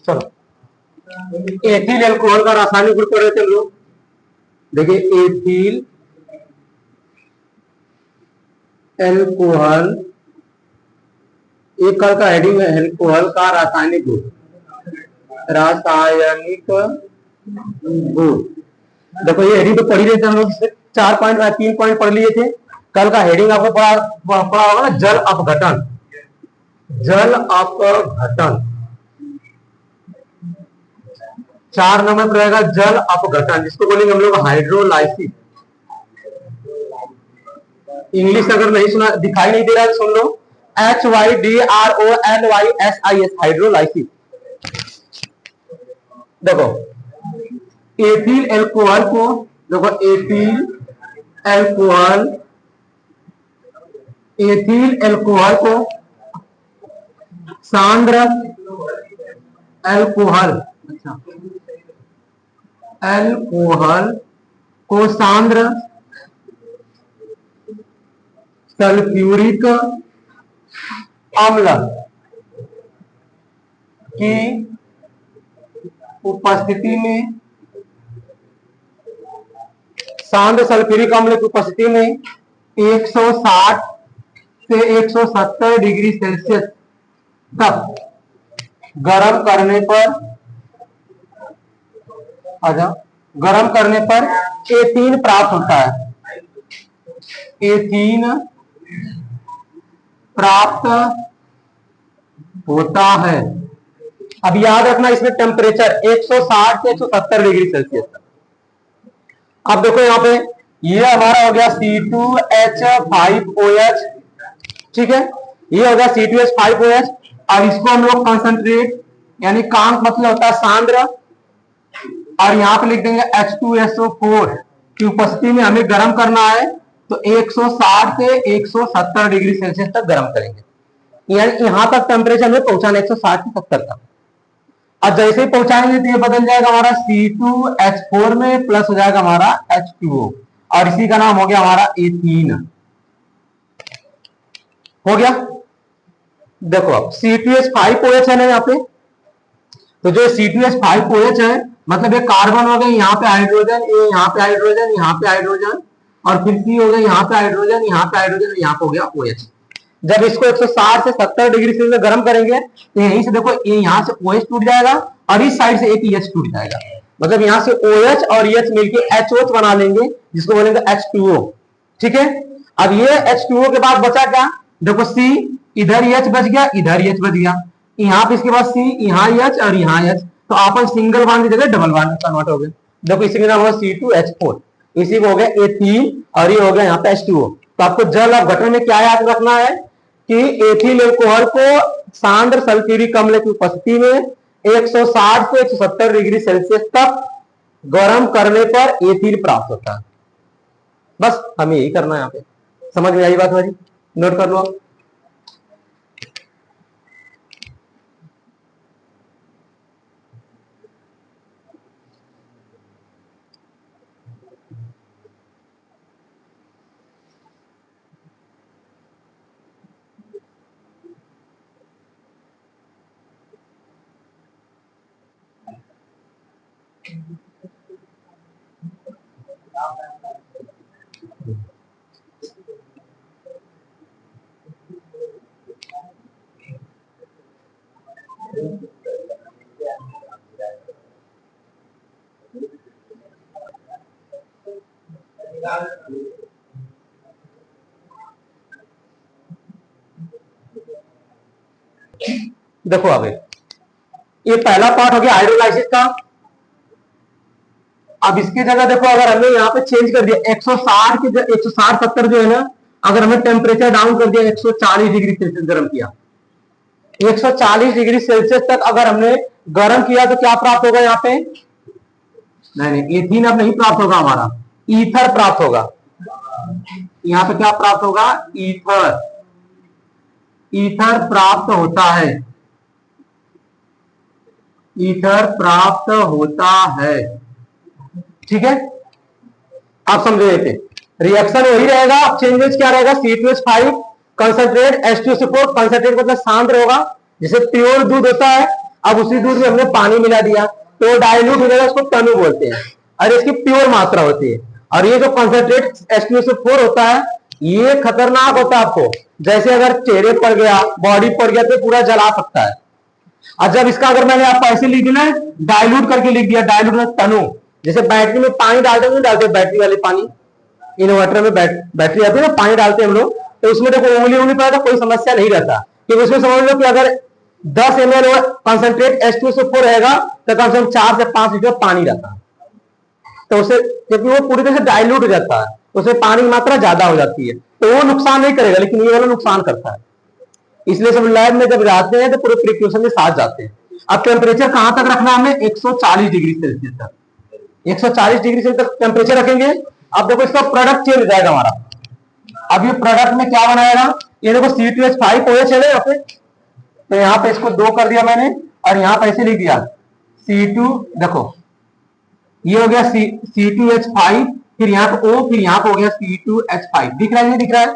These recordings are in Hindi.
चलो एथिल एल्कोहल का रासायनिक ग्रुप पढ़े थे हम लोग। देखिए एथिल एल्कोहल, एक कल का हेडिंग है एल्कोहल का रासायनिक ग्रुप, रासायनिक ग्रुप। देखो ये हेडिंग तो पढ़ी रहे थे हम लोग, 3 पॉइंट पढ़ लिए थे। कल का हेडिंग आपको पढ़ा होगा ना, जल अपघटन। जल अपघटन 4 नंबर पर रहेगा जल अपघटन, जिसको बोलेंगे हम लोग हाइड्रोलाइसिस। इंग्लिश अगर नहीं सुना, दिखाई नहीं दे रहा है तो सुन लो, HYDROLYSIS, हाइड्रोलाइसिस। देखो एथिल एल्कोहल को, देखो एथिल एल्कोहल को सांद्र एल्कोहल, अच्छा एल्कोहल को सांद्र सल्फ्यूरिक अम्ल की उपस्थिति में, सांद्र सल्फ्यूरिक अम्ल की उपस्थिति में 160 से 170 डिग्री सेल्सियस तक गर्म करने पर, गर्म करने पर एथीन प्राप्त होता है। एथीन प्राप्त होता है। अब याद रखना इसमें टेम्परेचर 160 से 170 डिग्री सेल्सियस तक। अब देखो यहाँ पे ये हमारा हो गया C2H5OH, ठीक है, ये हो गया C2H5OH। और इसको हम लोग कंसंट्रेट यानी कांक मतलब होता है सांद्र, और यहाँ पे लिख देंगे H2SO4 की उपस्थिति में हमें गर्म करना है, तो 160 से 170 डिग्री सेल्सियस तक गर्म करेंगे। यानी यहां तक टेम्परेचर में पहुंचाना 160 से 70 तक। और जैसे ही पहुंचाएंगे तो ये बदल जाएगा हमारा C2H4 में, प्लस हो जाएगा हमारा H2O, और इसी का नाम हो गया हमारा एथीन। हो गया। देखो अब C2H5OH है ना यहाँ पे, तो जो C2H5OH है मतलब ये कार्बन हो गए, यहाँ पे हाइड्रोजन, ये यहाँ पे हाइड्रोजन, यहाँ पे हाइड्रोजन, और फिर C हो गया यहाँ पे हाइड्रोजन, यहाँ पे हाइड्रोजन, यहाँ पे हो गया OH। जब इसको 160 से 70 डिग्री सेल्सियस गर्म करेंगे तो यहीं से देखो ये यहाँ से OH टूट जाएगा और इस साइड से एक H टूट जाएगा, मतलब यहाँ से OH और H मिलकर HOH बना लेंगे, जिसको बोलेंगे H2O। ठीक है, अब ये H2O के बाद बचा क्या, देखो C, इधर H बच गया, इधर H बच गया, यहाँ पे इसके बाद C, यहाँ H और यहाँ H, तो आपन सिंगल बॉन्ड की जगह डबल बॉन्ड में कन्वर्ट हो गए। देखो इसी का नाम होगा C2H4, इसी को हो गया एथीन, और ये हो गया यहाँ पे H2O। तो आपको जल अपघटन में क्या याद रखना है कि एथिल एल्कोहल को सांद्र सल्फ्यूरिक अम्ल की उपस्थिति में 160 से 170 डिग्री सेल्सियस तक गर्म करने पर एथिल प्राप्त होता है। बस हमें यही करना है यहाँ पे। समझ में आई बात हमारी? नोट कर लो आप। देखो अब ये पहला पार्ट हो गया हाइड्रोलाइसिस का। अब इसकी जगह देखो अगर हमने यहाँ पे चेंज कर दिया 160 की 160-70 जो है ना, अगर हमने टेम्परेचर डाउन कर दिया 140 डिग्री सेल्सियस गर्म किया, 140 डिग्री सेल्सियस तक अगर हमने गर्म किया तो क्या प्राप्त होगा यहाँ पे? नहीं, एथीन अब नहीं प्राप्त होगा, हमारा ईथर प्राप्त होगा। यहाँ पे क्या प्राप्त होगा? ईथर। ईथर प्राप्त होता है, ईथर प्राप्त होता है। ठीक है, आप समझ रहे थे, रिएक्शन वही रहेगा, अब चेंजेस क्या रहेगा? C2H5 कंसंट्रेट H2SO4, कंसंट्रेट मतलब सांद्र होगा, जैसे प्योर दूध होता है, अब उसी दूध में हमने पानी मिला दिया तो डाइल्यूट हो जाएगा, उसको तनु बोलते हैं और इसकी प्योर मात्रा होती है। और ये जो कंसंट्रेट H2SO4 होता है ये खतरनाक होता है आपको, जैसे अगर चेहरे पर गया, बॉडी पर गया तो पूरा जला सकता है। और जब इसका अगर मैंने आपको ऐसे लिख दिया डाइल्यूट करके लिख दिया, डाइल्यूट में तनु, जैसे बैटरी में पानी डालते हैं, डालते बैटरी वाले पानी, इन्वर्टर में बैटरी आती है ना, पानी डालते हैं हम लोग, तो उसमें देखो उंगली उंगली पड़ा तो कोई समस्या नहीं रहता, क्योंकि उसमें समझ लो कि अगर 10 ml कंसंट्रेट H2SO4 रहेगा तो कम से कम 4 से 5 लीटर पानी रहता है, तो उसे क्योंकि वो पूरी तरह से डाइल्यूट हो जाता है, उसमें पानी की मात्रा ज्यादा हो जाती है, तो वो नुकसान नहीं करेगा, लेकिन ये वाला नुकसान करता है। इसलिए सब लैब में जब जाते हैं तो पूरे प्रिकॉशन के साथ जाते हैं। अब टेम्परेचर कहां तक रखना है हमें, 140 डिग्री सेल्सियस तक, 140 डिग्री सेल्सियस तक टेम्परेचर रखेंगे। अब देखो इसका प्रोडक्ट चेंज हो जाएगा हमारा। अब ये प्रोडक्ट में क्या बनाएगा, ये देखो C2H5OH है यहाँ पे, तो यहाँ पे इसको 2 कर दिया मैंने और यहाँ पे ऐसे लिख दिया C2, देखो ये हो गया C2H5, फिर यहाँ पे O, फिर यहाँ पे हो गया C2H5, दिख रहा है नहीं दिख रहा है,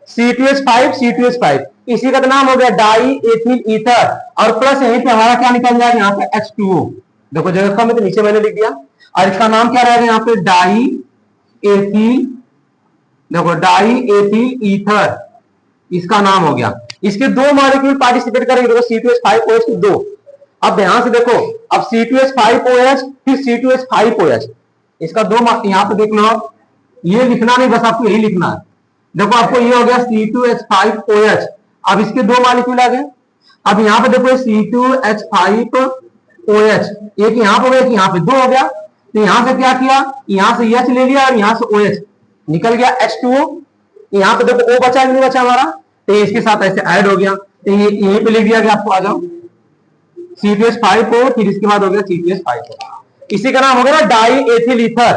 C2H5 इसी का तो नाम हो गया डाई एथिल ईथर, और प्लस यहीं पे हमारा क्या निकल जाएगा यहाँ पे H2O, देखो जगह कम है तो नीचे मैंने लिख दिया, और इसका नाम क्या रहेगा यहाँ पे डाई एथिल, देखो डाई एथिल ईथर इसका नाम हो गया। इसके 2 मॉलिक्यूल पार्टिसिपेट करेंगे, देखो C2H5OH के 2। अब ध्यान से देखो, अब C2H5OH फिर C2H5OH, इसका 2 यहाँ पे देखना, ये लिखना नहीं, बस आपको यही लिखना है। देखो आपको ये हो गया C2H5OH, अब इसके 2 मॉलिक्यूल आ गए। अब यहाँ पे देखो C2H5OH, एक यहाँ पे हो गया, एक यहाँ पे, 2 हो गया, तो यहाँ से क्या किया, यहाँ से H ले लिया और यहाँ से OH निकल गया H2O, यहाँ पे देखो O बचा नहीं बचा हमारा, तो इसके साथ ऐसे ऐड हो गया, तो ये यहीं पे लिख दिया गया, आपको आ जाओ C2H5O, फिर इसके बाद हो गया C2H5O, इसी का नाम हो गया ना डाई एथिल ईथर।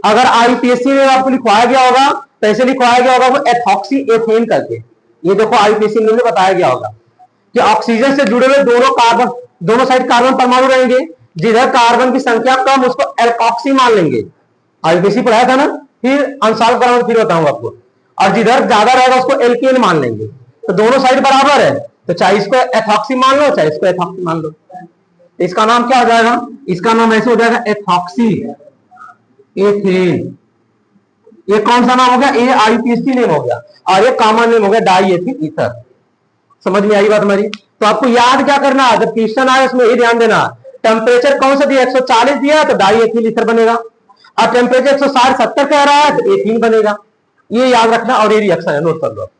अगर आईपीएससी में आपको लिखवाया गया होगा तो ऐसे लिखवाया गया होगा वो एथॉक्सी एथेन करके, ये देखो आईपीएससी में बताया गया होगा कि ऑक्सीजन से जुड़े हुए दोनों कार्बन, दोनों साइड कार्बन परमाणु रहेंगे, जिधर कार्बन की संख्या कम उसको एल्कोक्सी मान लेंगे, आईपीएससी पढ़ाया था ना, फिर अनसॉल्व कराऊंगा फिर बताऊंगा आपको, और जिधर ज्यादा रहेगा उसको एल्केन मान लेंगे, तो दोनों साइड बराबर है, तो चाहे इसको एथॉक्सी मान लो चाहे इसको एथॉक्सी मान लो, इसका नाम क्या हो जाएगा, इसका नाम ऐसे हो जाएगा एथॉक्सी एथेन। ये कौन सा नाम हो गया, ये आईपीएससी नेम हो गया, और ये कॉमन नेम हो गया डाई एथिल ईथर। समझ में आई बात हमारी। तो आपको याद क्या करना है, जब क्वेश्चन आए उसमें ये ध्यान देना, टेम्परेचर कौन सा दिया, 140 दिया है तो डाई एथिल ईथर बनेगा, और टेम्परेचर 160-70 कह रहा है तो एथीन बनेगा, ये याद रखना, और ये रिएक्शन है, नोट कर लो।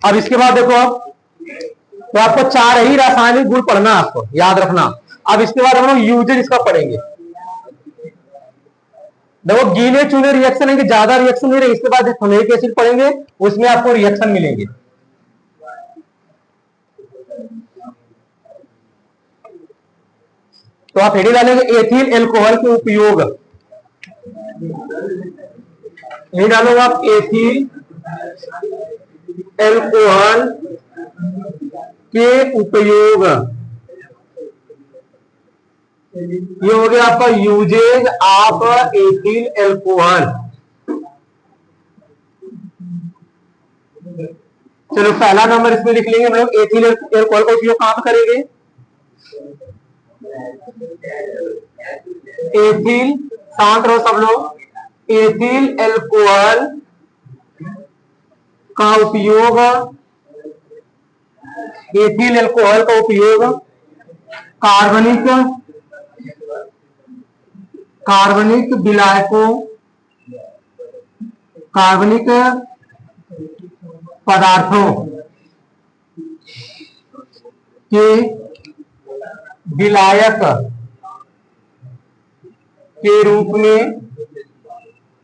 अब इसके बाद देखो, आप तो आपको 4 ही रासायनिक गुण पढ़ना है, आपको याद रखना। अब इसके बाद हम लोग यूजेज इसका पढ़ेंगे। देखो गीले चूने रिएक्शन है कि ज्यादा रिएक्शन नहीं रहे, इसके बाद फेनोइक एसिड पढ़ेंगे, उसमें आपको रिएक्शन मिलेंगे। तो आप हेडिंग डालेंगे एथिल एल्कोहल के उपयोग, यही डालोगे आप एथिल एल्कोहल के उपयोग, ये हो गया आपका यूजेज ऑफ एथिल एल्कोहल। चलो पहला नंबर इसमें लिख लेंगे हम लोग, एथिल एल्कोहल का उपयोग कहां पर करेंगे, एथिल, शांत रहो सब लोग, एथिल एल्कोहल का उपयोग, एथिल एल्कोहल का उपयोग कार्बनिक विलायकों, कार्बनिक पदार्थों के विलायक के रूप में,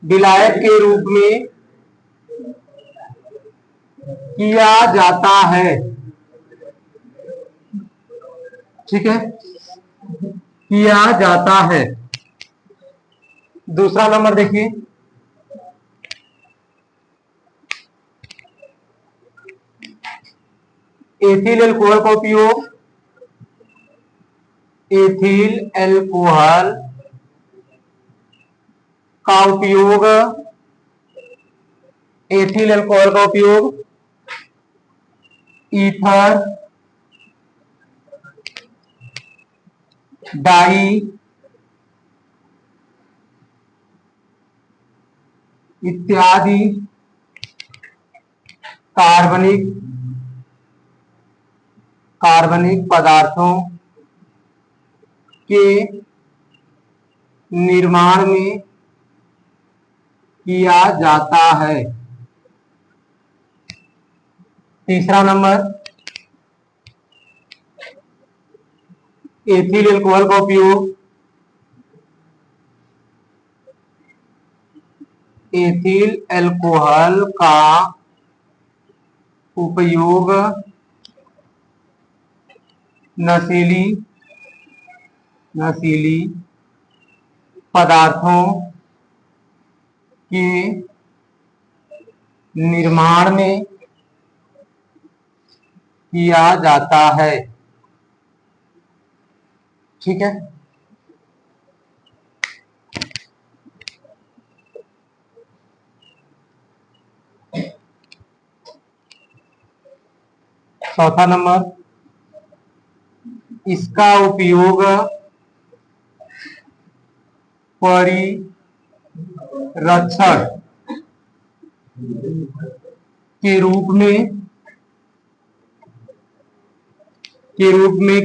विलायक के रूप में किया जाता है, ठीक है, किया जाता है। दूसरा नंबर देखिए, एथिल एल्कोहल का उपयोग एथिल एल्कोहल का उपयोग, एथिल एल्कोहल का उपयोग ईथर, डाई इत्यादि कार्बनिक पदार्थों के निर्माण में किया जाता है। तीसरा नंबर, एथिल एल्कोहल का उपयोग एथिल एल्कोहल का उपयोग नशीली पदार्थों के निर्माण में किया जाता है। ठीक है। चौथा नंबर, इसका उपयोग परिरक्षण के रूप में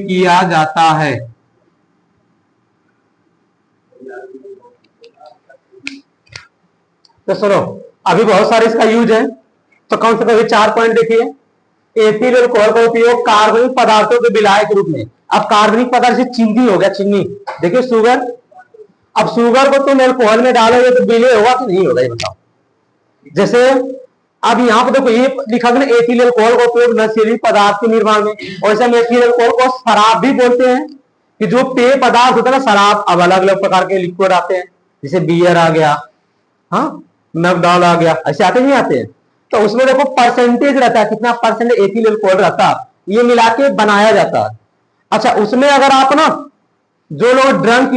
किया जाता है। तो सुनो, अभी बहुत सारे इसका यूज है, तो कौन से कभी 4 पॉइंट देखिए। एथिल एल्कोहल का उपयोग कार्बनिक पदार्थों के विलायक के रूप में। अब कार्बनिक पदार्थ से चीनी हो गया, चीनी देखिए, शुगर। अब शुगर को तुम एल्कोहल में डालोगे तो विलय होगा कि नहीं होगा, ये बताओ। जैसे अब यहाँ पे देखो, ये लिखा गया एथिल एल्कोहल का उपयोग नशीली पदार्थ के निर्माण में। और ऐसे एथिल एल्कोहल को शराब भी बोलते हैं, कि जो पेय पदार्थ होता है ना, शराब। अब अलग अलग प्रकार के लिक्विड आते हैं, जैसे बियर आ गया, हाँ, मैकडॉल आ गया, ऐसे आते नहीं आते हैं। तो उसमें देखो परसेंटेज रहता है, कितना परसेंट एथिल एल्कोहल रहता है, ये मिला के बनाया जाता है। अच्छा, उसमें अगर आप ना, जो लोग ड्रंक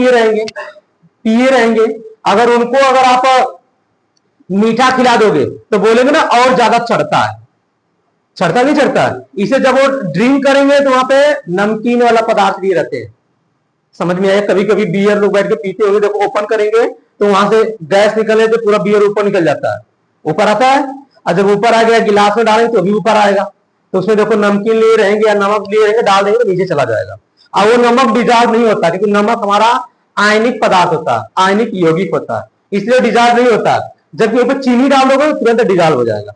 पिए रहेंगे, अगर उनको अगर आप मीठा खिला दोगे तो बोलेंगे ना और ज्यादा चढ़ता है। चढ़ता नहीं चढ़ता है। इसे जब वो ड्रिंक करेंगे तो वहां पे नमकीन वाला पदार्थ भी रहते हैं। समझ में आया? कभी कभी बियर लोग बैठ के पीते होंगे, देखो ओपन करेंगे तो वहां से गैस निकले तो पूरा बियर ऊपर निकल जाता है, ऊपर आता है। और जब ऊपर आ गया गिलास में डालेंगे तो भी ऊपर आएगा। तो उसमें देखो नमकीन लिए रहेंगे या नमक लिए रहेंगे, डाल देंगे तो नीचे चला जाएगा। और वो नमक डिजॉल्व नहीं होता, क्योंकि नमक हमारा आयनिक पदार्थ होता है, आयनिक यौगिक होता है, इसलिए डिजॉल्व नहीं होता। जबकि ऊपर चीनी डाल दोगे तो तुरंत डिजॉल्व हो जाएगा।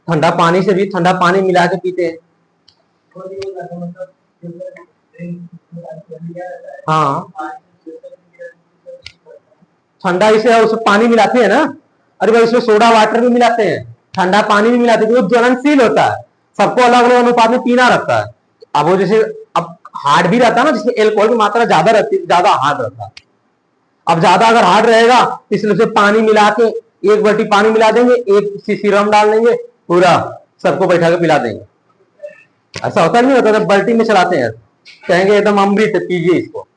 ठंडा पानी से भी, ठंडा पानी मिला के पीते हैं। हाँ, ठंडा इसे उसमें पानी मिलाते हैं ना। अरे भाई, उसमें सोडा वाटर भी मिलाते हैं, ठंडा पानी भी मिलाते हैं, क्योंकि ज्वलनशील होता है। सबको अलग अलग अनुपात में पीना रहता है। अब वो जैसे अब हार्ड भी रहता है ना, जिसमें एल्कोहल की मात्रा ज्यादा रहती है, ज्यादा हार्ड रहता है। अब ज्यादा अगर हार्ड रहेगा, इसलिए उसे पानी मिला के 1 बाल्टी पानी मिला देंगे, 1 सीसी रम डाल देंगे, पूरा सबको बैठा के पिला देंगे। ऐसा होता नहीं होता, बाल्टी में चलाते हैं, कहेंगे एकदम अमृत है, पीजिए इसको।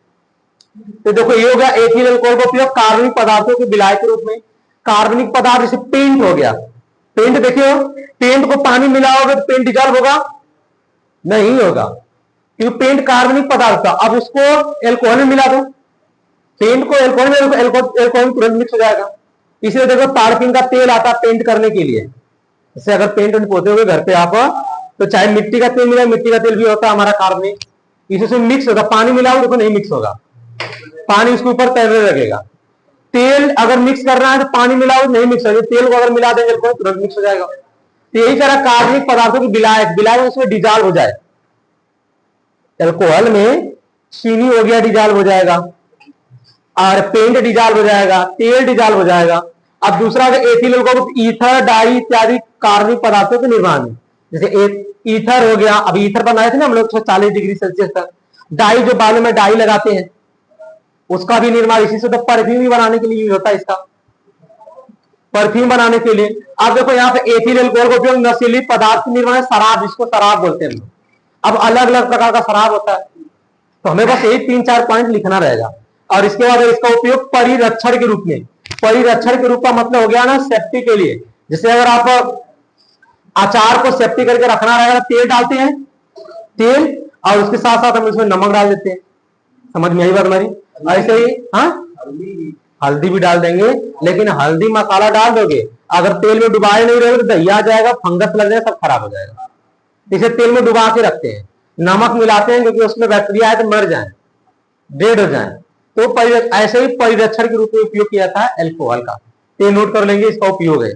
तो देखो, ये हो गया एथिल एल्कोहल का उपयोग कार्बनिक पदार्थों के विलायक के रूप में। कार्बनिक पदार्थ जैसे पेंट हो गया, पेंट देखियो, पेंट को पानी मिलाओगे तो पेंट डिजॉल्व होगा? नहीं होगा, क्योंकि पेंट कार्बनिक पदार्थ था। अब उसको एल्कोहल में मिला दो, पेंट को एल्कोहल में, एल्कोहल तुरंत मिक्स हो जाएगा। इसलिए देखो, पार्किंग का तेल आता है पेंट करने के लिए। जैसे अगर पेंट पोते हुए घर पे आप, तो चाहे मिट्टी का तेल मिला, मिट्टी का तेल भी होता है हमारा कार्बनिक, इससे मिक्स होगा। पानी मिलाओ देखो नहीं मिक्स होगा, पानी उसके ऊपर तैरने लगेगा। तेल अगर मिक्स करना है तो पानी मिलाओ नहीं मिक्स होगा, तेल को अगर मिला देंगे तो तुरंत मिक्स हो जाएगा। तो यही तरह कार्बनिक पदार्थों की विलायक उसमें डिजॉल्व हो जाए। एल्कोहल में चीनी हो गया, डिजॉल्व हो जाएगा, और पेंट डिजॉल्व हो जाएगा, तेल डिजॉल्व हो जाएगा। अब दूसरा एथिल एल्कोहल, ईथर, डाई इत्यादि कार्बनिक पदार्थों के निर्माण में, जैसे ईथर हो गया। अब ईथर बनाए थे ना हम लोग 140 डिग्री सेल्सियस तक। डाई, जो बालों में डाई लगाते हैं, उसका भी निर्माण इसी से। तो परफ्यूम भी बनाने के लिए यूज होता है इसका, परफ्यूम बनाने के लिए। अब देखो यहाँ पे एथिल एल्कोहल का उपयोग नशीली पदार्थ के निर्माण, शराब, जिसको शराब बोलते हैं। अब अलग अलग प्रकार का शराब होता है, तो हमें बस यही 3-4 पॉइंट लिखना रहेगा। और इसके बाद इसका उपयोग परिरक्षण के रूप में, परिरक्षण के रूप का मतलब हो गया ना सेफ्टी के लिए। जैसे अगर आप अचार को सेफ्टी करके रखना रहेगा, तेल डालते हैं, तेल और उसके साथ साथ हम इसमें नमक डाल देते हैं। समझ में आई बात हमारी? ऐसे ही हाँ, हल्दी भी डाल देंगे, लेकिन हल्दी मसाला डाल दोगे, अगर तेल में डुबाए नहीं रहोगे तो दहिया जाएगा, फंगस लग जाएगा, सब खराब हो जाएगा। इसे तेल में डुबा के रखते हैं, नमक मिलाते हैं क्योंकि उसमें बैक्टीरिया है तो मर जाए, डेड हो जाए। तो ऐसे ही परिरक्षण के रूप में उपयोग किया था एल्कोहल का। तो नोट कर लेंगे इसका उपयोग है।